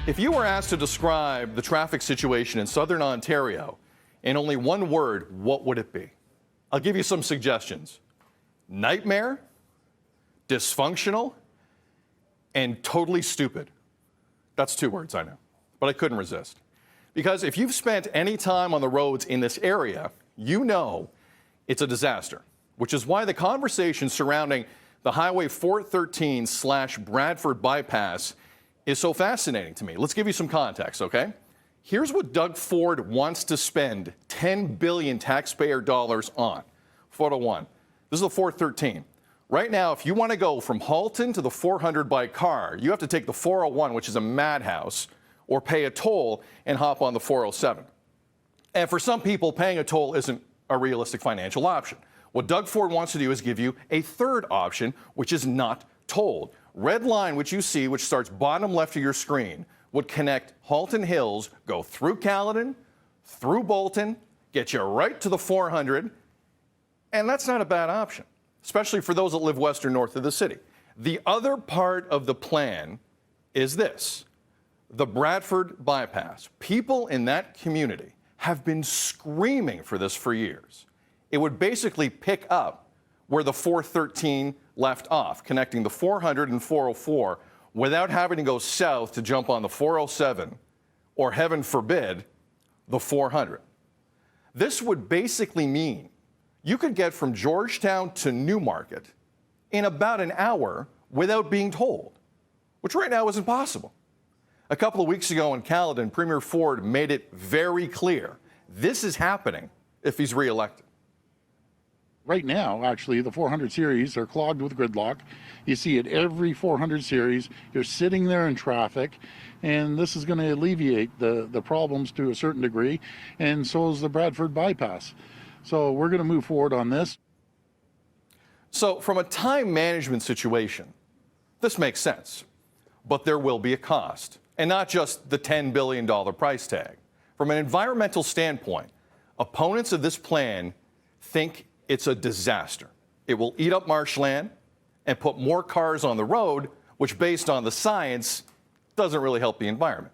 If you were asked to describe the traffic situation in southern Ontario in only one word, what would it be? I'll give you some suggestions. Nightmare, dysfunctional, and totally stupid. That's 2 words, I know, but I couldn't resist. Because if you've spent any time on the roads in this area, you know it's a disaster, which is why the conversation surrounding the Highway 413/Bradford bypass is so fascinating to me. Let's give you some context, okay? Here's what Doug Ford wants to spend $10 billion taxpayer dollars on. Photo 1. This is the 413. Right now, if you want to go from Halton to the 400 by car, you have to take the 401, which is a madhouse, or pay a toll and hop on the 407. And for some people, paying a toll isn't a realistic financial option. What Doug Ford wants to do is give you a third option, which is not tolled. Red line, which you see, which starts bottom left of your screen, would connect Halton Hills, go through Caledon, through Bolton, get you right to the 400, and that's not a bad option, especially for those that live west or north of the city. The other part of the plan is this, the Bradford bypass. People in that community have been screaming for this for years. It would basically pick up where the 413 left off, connecting the 400 and 404 without having to go south to jump on the 407 or, heaven forbid, the 400. This would basically mean you could get from Georgetown to Newmarket in about an hour without being told, which right now isn't possible. A couple of weeks ago in Caledon, Premier Ford made it very clear this is happening if he's reelected. Right now, actually, the 400 series are clogged with gridlock. You see it every 400 series. You're sitting there in traffic, and this is going to alleviate the problems to a certain degree, and so is the Bradford bypass. So we're going to move forward on this. So from a time management situation, this makes sense, but there will be a cost, and not just the $10 billion price tag. From an environmental standpoint, opponents of this plan think it's a disaster. It will eat up marshland and put more cars on the road, which, based on the science, doesn't really help the environment.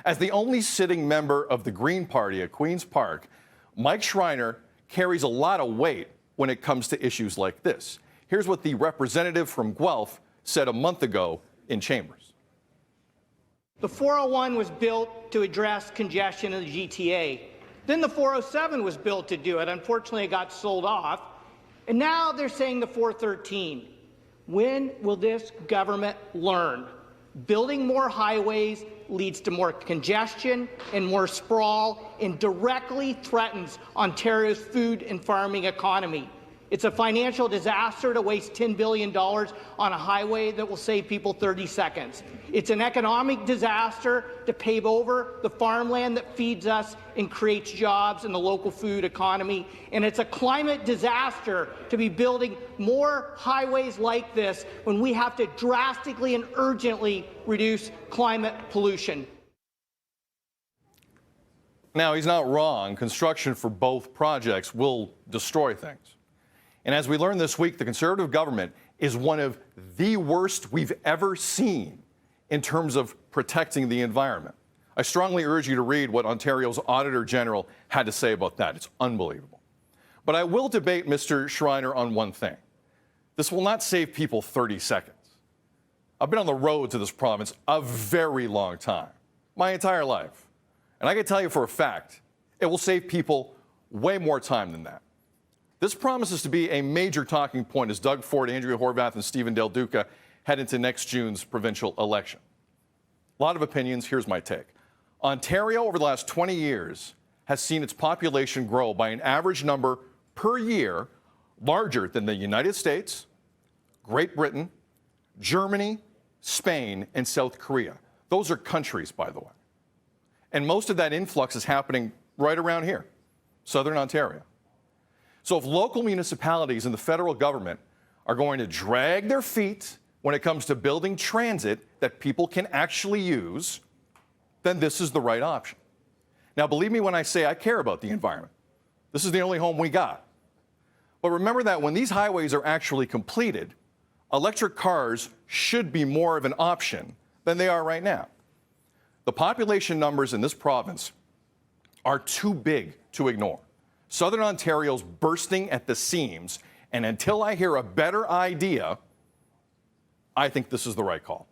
As the only sitting member of the Green Party at Queen's Park, Mike Schreiner carries a lot of weight when it comes to issues like this. Here's what the representative from Guelph said a month ago in Chambers. The 401 was built to address congestion in the GTA. Then the 407 was built to do it. Unfortunately, it got sold off. And now they're saying the 413. When will this government learn? Building more highways leads to more congestion and more sprawl and directly threatens Ontario's food and farming economy. It's a financial disaster to waste $10 billion on a highway that will save people 30 seconds. It's an economic disaster to pave over the farmland that feeds us and creates jobs in the local food economy. And it's a climate disaster to be building more highways like this when we have to drastically and urgently reduce climate pollution. Now, he's not wrong. Construction for both projects will destroy things. And as we learned this week, the Conservative government is one of the worst we've ever seen in terms of protecting the environment. I strongly urge you to read what Ontario's Auditor General had to say about that. It's unbelievable. But I will debate Mr. Schreiner on one thing. This will not save people 30 seconds. I've been on the road to this province a very long time, my entire life. And I can tell you for a fact, it will save people way more time than that. This promises to be a major talking point as Doug Ford, Andrea Horwath, and Stephen Del Duca head into next June's provincial election. A lot of opinions. Here's my take. Ontario, over the last 20 years, has seen its population grow by an average number per year larger than the United States, Great Britain, Germany, Spain, and South Korea. Those are countries, by the way. And most of that influx is happening right around here, southern Ontario. So if local municipalities and the federal government are going to drag their feet when it comes to building transit that people can actually use, then this is the right option. Now, believe me when I say I care about the environment. This is the only home we got. But remember that when these highways are actually completed, electric cars should be more of an option than they are right now. The population numbers in this province are too big to ignore. Southern Ontario's bursting at the seams, and until I hear a better idea, I think this is the right call.